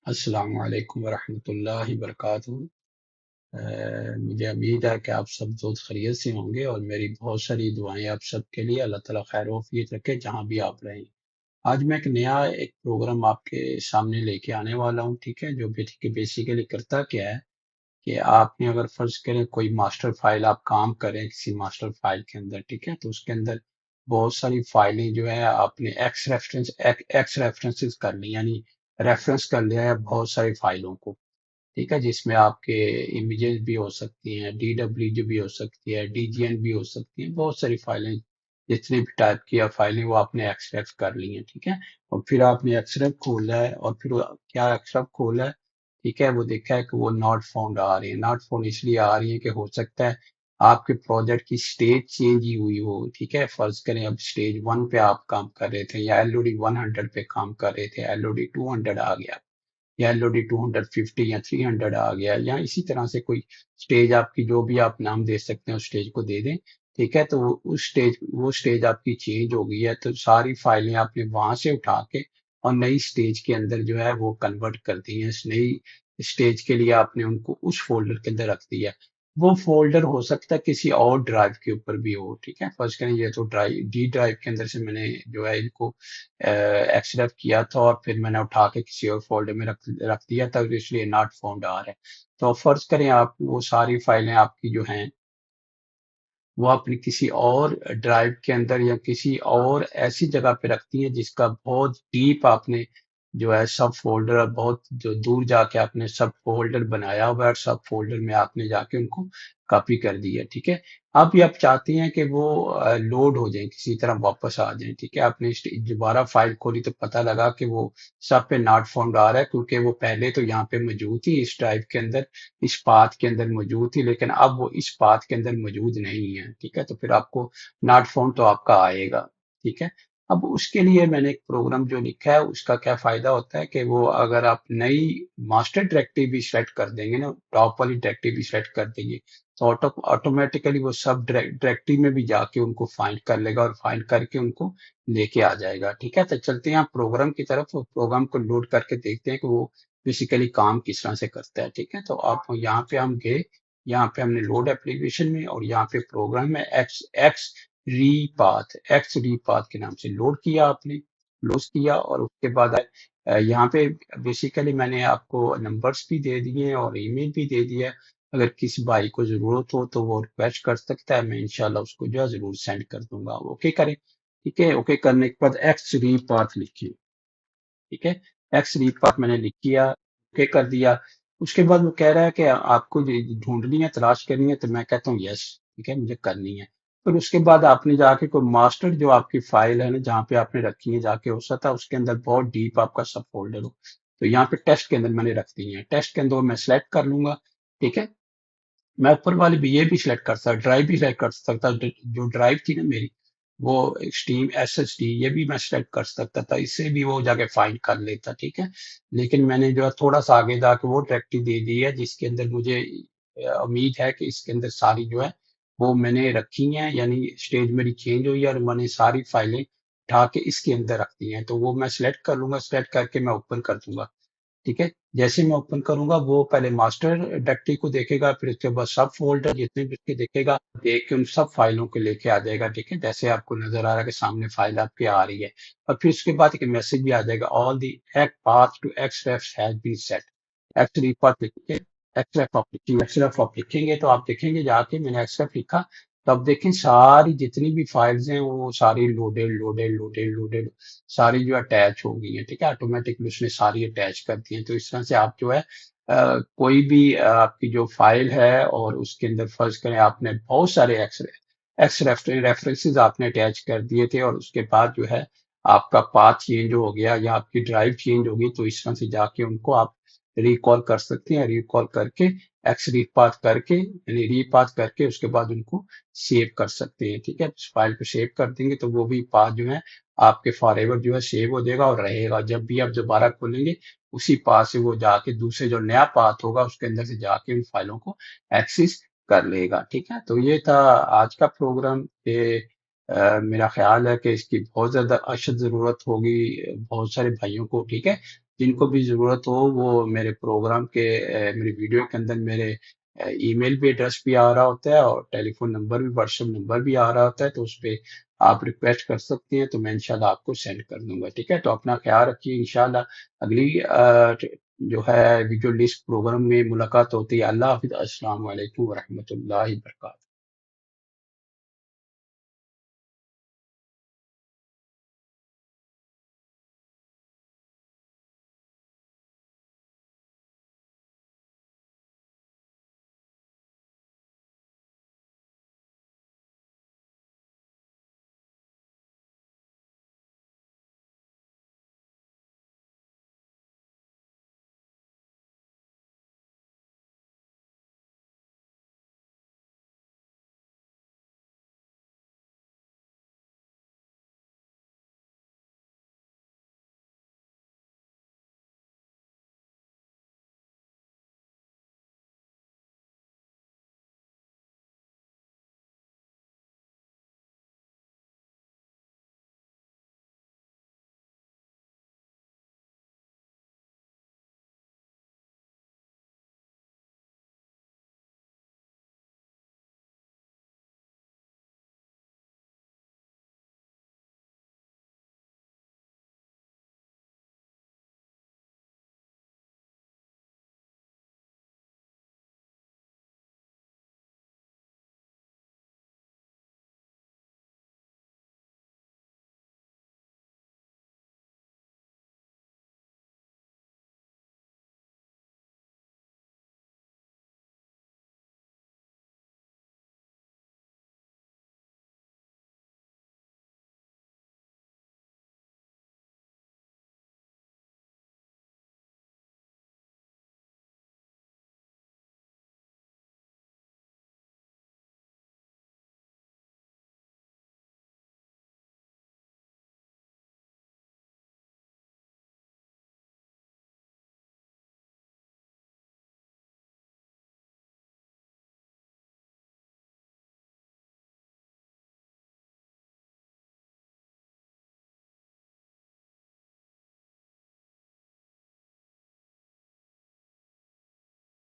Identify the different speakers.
Speaker 1: अस्सलामु अलैकुम वरहमतुल्लाहि वबरकातुहू। मुझे उम्मीद है कि आप सब दोस्त खैरियत से होंगे और मेरी बहुत सारी दुआएं आप सबके लिए। अल्लाह ताला खैर वफियत रखे जहाँ भी आप रहें। आज मैं एक नया एक प्रोग्राम आपके सामने लेके आने वाला हूँ, ठीक है। जो बेसिकली करता क्या है कि आपने अगर फर्ज करें कोई मास्टर फाइल आप काम करें किसी मास्टर फाइल के अंदर, ठीक है, तो उसके अंदर बहुत सारी फाइलें जो है आपने एक्स रेफरेंसेस कर ली, यानी रेफरेंस कर लिया है बहुत सारी फाइलों को, ठीक है, जिसमें आपके इमेजेस भी हो सकती हैं, DWG भी हो सकती है, DGN भी हो सकती है, बहुत सारी फाइलें, जितनी भी टाइप की फाइलें वो आपने एक्सट्रैक्ट कर ली हैं, ठीक है। और फिर आपने एक्सरेफ खोला है और फिर क्या एक्सरेफ खोला है, ठीक है, वो देखा है कि वो नॉट फाउंड आ रही है। नॉट फाउंड इसलिए आ रही है कि हो सकता है आपके प्रोजेक्ट की स्टेज चेंज ही हुई हो, ठीक है। फर्ज करें अब स्टेज 1 पे आप काम कर रहे थे या LOD 100 पे काम कर रहे थे, LOD 200 आ गया या LOD 250 या 300 आ गया, या इसी तरह से कोई स्टेज आपकी जो भी आप नाम दे सकते हैं उस स्टेज को दे दें, ठीक है। तो वो स्टेज आपकी चेंज हो गई है, तो सारी फाइलें आपने वहां से उठा के और नई स्टेज के अंदर जो है वो कन्वर्ट कर दी है। इस नई स्टेज के लिए आपने उनको उस फोल्डर के अंदर रख दिया। वो फोल्डर हो सकता है किसी और ड्राइव के ऊपर भी हो, ठीक है। फर्स्ट करें ये तो डी ड्राइव के अंदर से मैंने जो है इनको एक्सट्रैक्ट किया था और फिर मैंने उठा के किसी और फोल्डर में रख दिया था, तो इसलिए नॉट फाउंड आ रहा है। तो फर्ज करें आप वो सारी फाइलें आपकी जो हैं वो अपनी किसी और ड्राइव के अंदर या किसी और ऐसी जगह पे रखती हैं जिसका बहुत डीप आपने जो है सब फोल्डर, बहुत जो दूर जाके आपने सब फोल्डर बनाया हुआ है और सब फोल्डर में आपने जाके उनको कॉपी कर दिया, ठीक है। अब ये आप चाहते हैं कि वो लोड हो जाए, किसी तरह वापस आ जाए, ठीक है। आपने दोबारा फाइल खोली तो पता लगा कि वो सब पे नॉट फाउंड आ रहा है, क्योंकि वो पहले तो यहाँ पे मौजूद थी इस ड्राइव के अंदर, इस पाथ के अंदर मौजूद थी, लेकिन अब वो इस पाथ के अंदर मौजूद नहीं है, ठीक है। तो फिर आपको नॉट फाउंड तो आपका आएगा, ठीक है। अब उसके लिए मैंने एक प्रोग्राम जो लिखा है, उसका क्या फायदा होता है कि वो अगर आप नई मास्टर डायरेक्टरी भी सेलेक्ट कर देंगे ना, टॉप वाली डायरेक्टरी भी सेलेक्ट कर देंगे, तो ऑटोमेटिकली वो सब डायरेक्टरी में भी जाके उनको फाइंड कर लेगा और फाइंड करके उनको लेके आ जाएगा, ठीक है। तो चलते हैं आप प्रोग्राम की तरफ, प्रोग्राम को लोड करके देखते हैं कि वो बेसिकली काम किस तरह से करता है, ठीक है। तो आप यहाँ पे हम गए, यहाँ पे हमने लोड एप्लीकेशन में और यहाँ पे प्रोग्राम में एक्स रीपाथ के नाम से लोड किया आपने, लोड किया। और उसके बाद यहाँ पे बेसिकली मैंने आपको नंबर्स भी दे दिए और ईमेल भी दे दिया है। अगर किसी भाई को जरूरत हो तो वो रिक्वेस्ट कर सकता है, मैं इंशाल्लाह उसको जो है जरूर सेंड कर दूंगा। ओके करें, ठीक है। ओके करने के बाद एक्स रीपाथ लिखिए, ठीक है। एक्स रीड पाथ मैंने लिख किया, ओके कर दिया। उसके बाद वो कह रहा है कि आपको ढूंढनी है, तलाश करनी है, तो मैं कहता हूँ यस, ठीक है, मुझे करनी है। फिर उसके बाद आपने जाके कोई मास्टर जो आपकी फाइल है ना जहाँ पे आपने रखी है, जाके हो सकता है उसके अंदर बहुत डीप आपका सब फोल्डर हो, तो यहाँ पे टेस्ट के अंदर मैंने रख दी है। टेस्ट के अंदर मैं सिलेक्ट कर लूंगा, ठीक है। मैं ऊपर वाली भी ये भी सिलेक्ट कर सकता, ड्राइव भी सिलेक्ट कर सकता, जो ड्राइव थी ना मेरी, वो स्टीम SSD, ये भी मैं सिलेक्ट कर सकता था, इससे भी वो जाके फाइंड कर लेता, ठीक है। लेकिन मैंने जो है थोड़ा सा आगे जाके वो डायरेक्टरी दे दी है जिसके अंदर मुझे उम्मीद है कि इसके अंदर सारी जो है वो मैंने रखी हैं, यानी स्टेज मेरी चेंज हुई है और मैंने सारी फाइलें उठा के इसके अंदर रख दी हैं, तो वो मैं सिलेक्ट कर लूंगा, सिलेक्ट करके मैं ओपन कर दूंगा, ठीक है। जैसे मैं ओपन करूंगा वो पहले मास्टर डायरेक्टरी को देखेगा, फिर उसके बाद सब फोल्डर जितने भी उसके देखेगा, देख के उन सब फाइलों को लेके आ जाएगा, ठीक है। जैसे आपको नजर आ रहा है कि सामने फाइल आपके आ रही है, और फिर उसके बाद एक मैसेज भी आ जाएगा, all the act path to xref has been set. Actually path लिखेंगे, एक्सरेफ आप लिखेंगे तो आप देखेंगे जाके मैंने एक्सरेफ लिखा, तो अब देखें सारी जितनी भी फाइल्स हैं वो सारी लोडेड लोडेड लोडेड लोडेड सारी जो अटैच हो गई है, ठीक है। ऑटोमेटिकली उसने सारी अटैच कर दी है। तो इस तरह से आप जो है कोई भी आपकी जो फाइल है और उसके अंदर फर्ज करें आपने बहुत सारे एक्स रेफरेंसेस आपने अटैच कर दिए थे और उसके बाद जो है आपका पाथ चेंज हो गया या आपकी ड्राइव चेंज हो गई, तो इस तरह से जाके उनको आप रिकॉल कर सकते हैं, रिकॉल करके एक्स रीपाथ करके यानी रीपाथ करके उसके बाद उनको सेव कर सकते हैं, ठीक है। उस फाइल को सेव कर देंगे तो वो भी पाथ जो है आपके फॉरएवर जो है सेव हो जाएगा और रहेगा, जब भी आप दोबारा खोलेंगे उसी पाथ से वो जाके दूसरे जो नया पाथ होगा उसके अंदर से जाके उन फाइलों को एक्सेस कर लेगा, ठीक है। तो ये था आज का प्रोग्राम के मेरा ख्याल है कि इसकी बहुत ज्यादा अशद जरूरत होगी बहुत सारे भाइयों को, ठीक है। जिनको भी ज़रूरत हो वो मेरे प्रोग्राम के मेरी वीडियो के अंदर मेरे ईमेल भी एड्रेस भी आ रहा होता है और टेलीफोन नंबर भी, व्हाट्सएप नंबर भी आ रहा होता है, तो उस पे आप रिक्वेस्ट कर सकती हैं, तो मैं इंशाल्लाह आपको सेंड कर दूंगा। ठीक है, तो अपना ख्याल रखिए। इंशाल्लाह अगली जो है वीडियो लिस्ट प्रोग्राम में मुलाकात होती है। अल्लाह हाफिज। अस्सलाम वालेकुम वरहमतुल्लाहि वबरकातुहू।